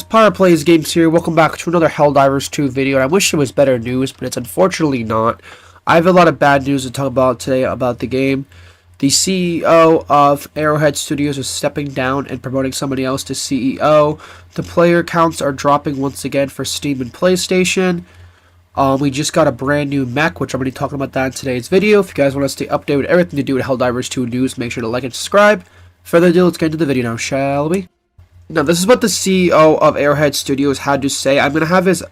Pyro Plays Games here. Welcome back to another Helldivers 2 video. And I wish it was better news, but it's unfortunately not. I have a lot of bad news to talk about today about the game. The CEO of Arrowhead Studios is stepping down and promoting somebody else to CEO. The player counts are dropping once again for Steam and PlayStation. We just got a brand new mech, which I'm going to be talking about that in today's video. If you guys want to stay updated with everything to do with Helldivers 2 news, make sure to like and subscribe. Further ado, let's get into the video now, shall we? Now, this is what the CEO of Arrowhead Studios had to say. I'm going to have his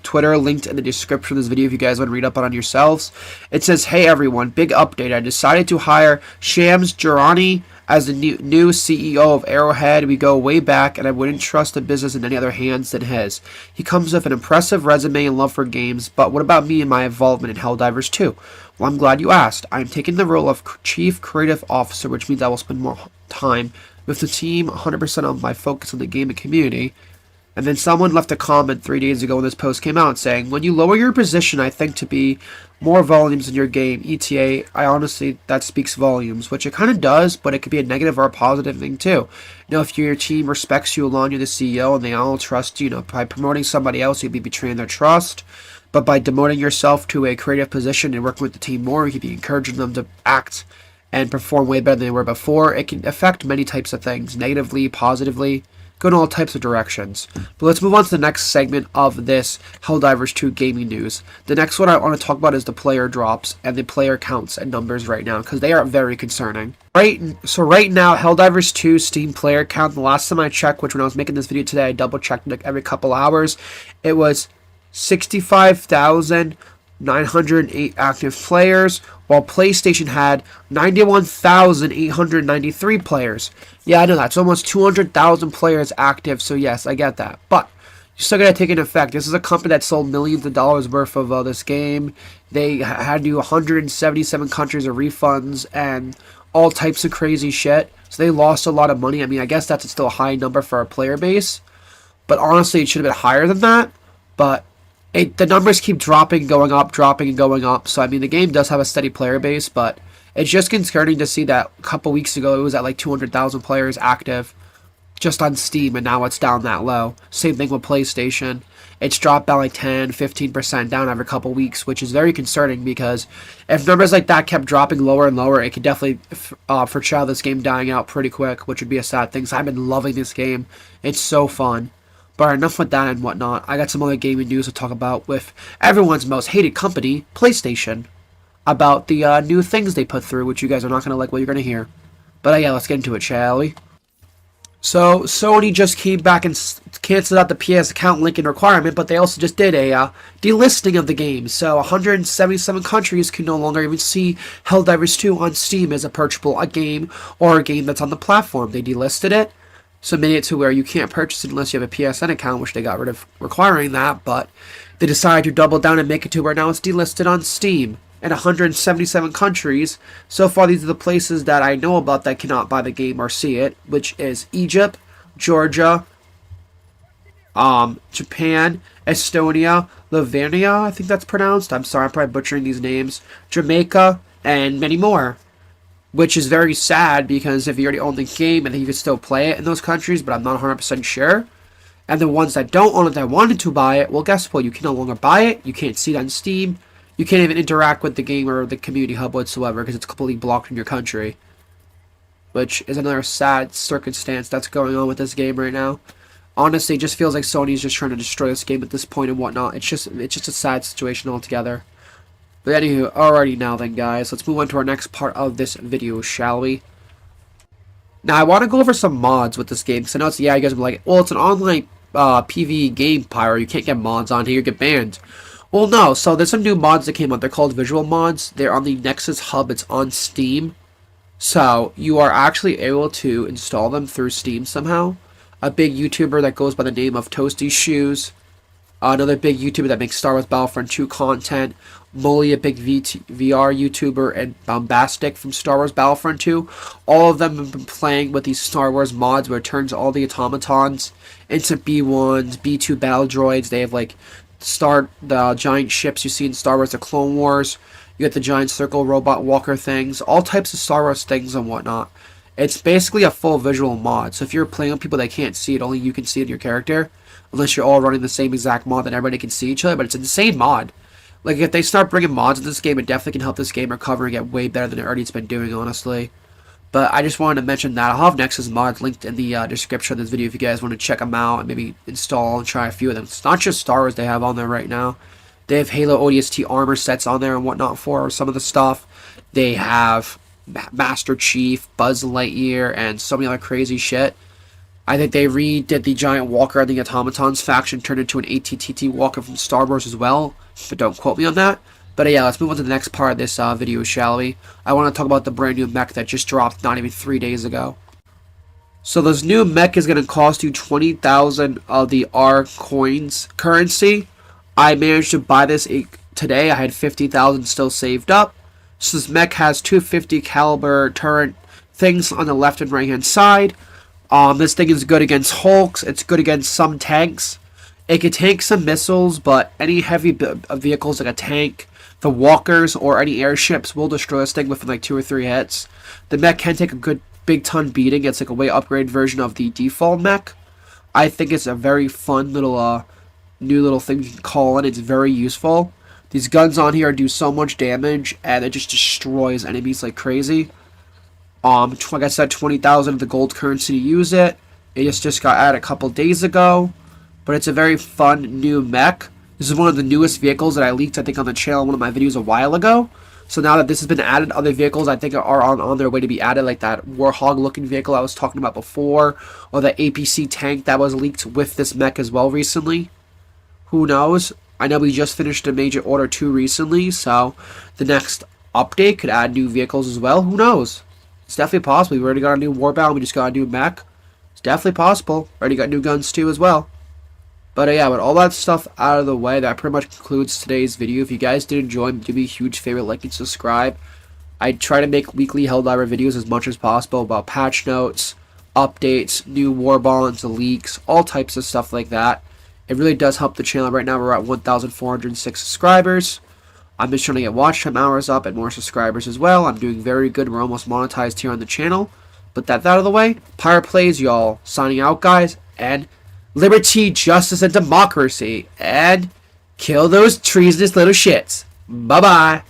Twitter linked in the description of this video if you guys want to read up on it yourselves. It says, "Hey everyone, big update. I decided to hire Shams Jarrani as the new CEO of Arrowhead. We go way back, and I wouldn't trust the business in any other hands than his. He comes with an impressive resume and love for games, but what about me and my involvement in Helldivers 2? Well, I'm glad you asked. I'm taking the role of Chief Creative Officer, which means I will spend more time with the team, 100% of my focus on the game and community." And then someone left a comment 3 days ago when this post came out saying, "When you lower your position, I think to be more volumes in your game, ETA, I honestly, that speaks volumes," which it kind of does, but it could be a negative or a positive thing too. You know, if your team respects you along, you're the CEO, and they all trust you, by promoting somebody else, you'd be betraying their trust. But by demoting yourself to a creative position and working with the team more, you could be encouraging them to act and perform way better than they were before. It can affect many types of things, negatively, positively, go in all types of directions. But let's move on to the next segment of this Helldivers 2 gaming news. The next one I want to talk about is the player drops and the player counts and numbers right now, because they are very concerning. Right now, Helldivers 2 Steam player count, the last time I checked, which when I was making this video today, I double checked like every couple hours, it was 65,908 active players, while PlayStation had 91,893 players. Yeah, I know that's almost 200,000 players active, so yes, I get that. But you still gotta take into effect, this is a company that sold millions of dollars worth of this game. They had to do 177 countries of refunds and all types of crazy shit. So they lost a lot of money. I mean, I guess that's still a high number for our player base, but honestly, it should have been higher than that. But the numbers keep dropping, going up, dropping, and going up. So, I mean, the game does have a steady player base, but it's just concerning to see that a couple weeks ago it was at like 200,000 players active just on Steam, and now it's down that low. Same thing with PlayStation. It's dropped by like 10, 15% down every couple weeks, which is very concerning because if numbers like that kept dropping lower and lower, it could definitely foreshadow this game dying out pretty quick, which would be a sad thing. So I've been loving this game. It's so fun. But enough with that and whatnot. I got some other gaming news to talk about with everyone's most hated company, PlayStation, about the new things they put through, which you guys are not going to like what you're going to hear. But yeah, let's get into it, shall we? So, Sony just came back and canceled out the PS account linking requirement, but they also just did a delisting of the game. So, 177 countries can no longer even see Helldivers 2 on Steam as a purchasable game or a game that's on the platform. They delisted it. So made it to where you can't purchase it unless you have a PSN account, which they got rid of requiring that, but they decided to double down and make it to where now it's delisted on Steam in 177 countries. So far, these are the places that I know about that cannot buy the game or see it, which is Egypt, Georgia, Japan, Estonia, Lithuania, I think that's pronounced. I'm sorry, I'm probably butchering these names. Jamaica, and many more. Which is very sad because if you already own the game, I think you can still play it in those countries, but I'm not 100% sure. And the ones that don't own it that wanted to buy it, well, guess what? You can no longer buy it. You can't see it on Steam. You can't even interact with the game or the community hub whatsoever because it's completely blocked in your country. Which is another sad circumstance that's going on with this game right now. Honestly, it just feels like Sony's just trying to destroy this game at this point and whatnot. It's just a sad situation altogether. But anywho, alrighty now then, guys, let's move on to our next part of this video, shall we? Now, I want to go over some mods with this game, because I know you guys will be like, well, it's an online PvE game, Pyro, you can't get mods on here, you get banned. Well, no, so there's some new mods that came out, they're called visual mods, they're on the Nexus hub, it's on Steam, so you are actually able to install them through Steam somehow. A big YouTuber that goes by the name of Toasty Shoes, another big YouTuber that makes Star Wars Battlefront 2 content, Molly, a big VR YouTuber, and Bombastic from Star Wars Battlefront 2. All of them have been playing with these Star Wars mods where it turns all the automatons into B1s, B2 battle droids. They have like the giant ships you see in Star Wars The Clone Wars. You get the giant circle robot walker things, all types of Star Wars things and whatnot. It's basically a full visual mod, so if you're playing with people that can't see it, only you can see it in your character, unless you're all running the same exact mod that everybody can see each other. But it's an insane mod. Like, if they start bringing mods in this game, it definitely can help this game recover and get way better than it already has been doing, honestly. But I just wanted to mention that. I'll have Nexus mods linked in the description of this video if you guys want to check them out and maybe install and try a few of them. It's not just Star Wars they have on there right now. They have Halo ODST armor sets on there and whatnot for some of the stuff. They have Master Chief, Buzz Lightyear, and so many other crazy shit. I think they redid the Giant Walker and the Automatons faction, turned into an ATTT Walker from Star Wars as well, but don't quote me on that. But yeah, let's move on to the next part of this video, shall we? I want to talk about the brand new mech that just dropped not even 3 days ago. So this new mech is going to cost you 20,000 of the R coins currency. I managed to buy this today. I had 50,000 still saved up. So this mech has 250 caliber turret things on the left and right hand side. This thing is good against Hulks. It's good against some tanks. It can tank some missiles, but any heavy vehicles like a tank, the walkers, or any airships will destroy this thing within like 2 or 3 hits. The mech can take a good big ton beating. It's like a way upgraded version of the default mech. I think it's a very fun little new little thing you can call in. It's very useful. These guns on here do so much damage, and it just destroys enemies like crazy. Like I said, 20,000 of the gold currency to use it. It just got added a couple days ago, but it's a very fun new mech. This is one of the newest vehicles that I leaked, I think, on the channel in one of my videos a while ago. So now that this has been added, other vehicles I think are on their way to be added, like that Warhog-looking vehicle I was talking about before, or the APC tank that was leaked with this mech as well recently. Who knows? I know we just finished a Major Order 2 recently, so the next update could add new vehicles as well. Who knows? It's definitely possible. We already got a new Warbound. We just got a new mech. It's definitely possible. Already got new guns too as well. But yeah, with all that stuff out of the way, that pretty much concludes today's video. If you guys did enjoy, do me a huge favor, like and subscribe. I try to make weekly Helldiver videos as much as possible about patch notes, updates, new war bonds, leaks, all types of stuff like that. It really does help the channel. Right now we're at 1,406 subscribers. I'm just trying to get watch time hours up and more subscribers as well. I'm doing very good. We're almost monetized here on the channel. But that out of the way, Pirate Plays, y'all. Signing out, guys. And liberty, justice, and democracy. And kill those treasonous little shits. Bye-bye.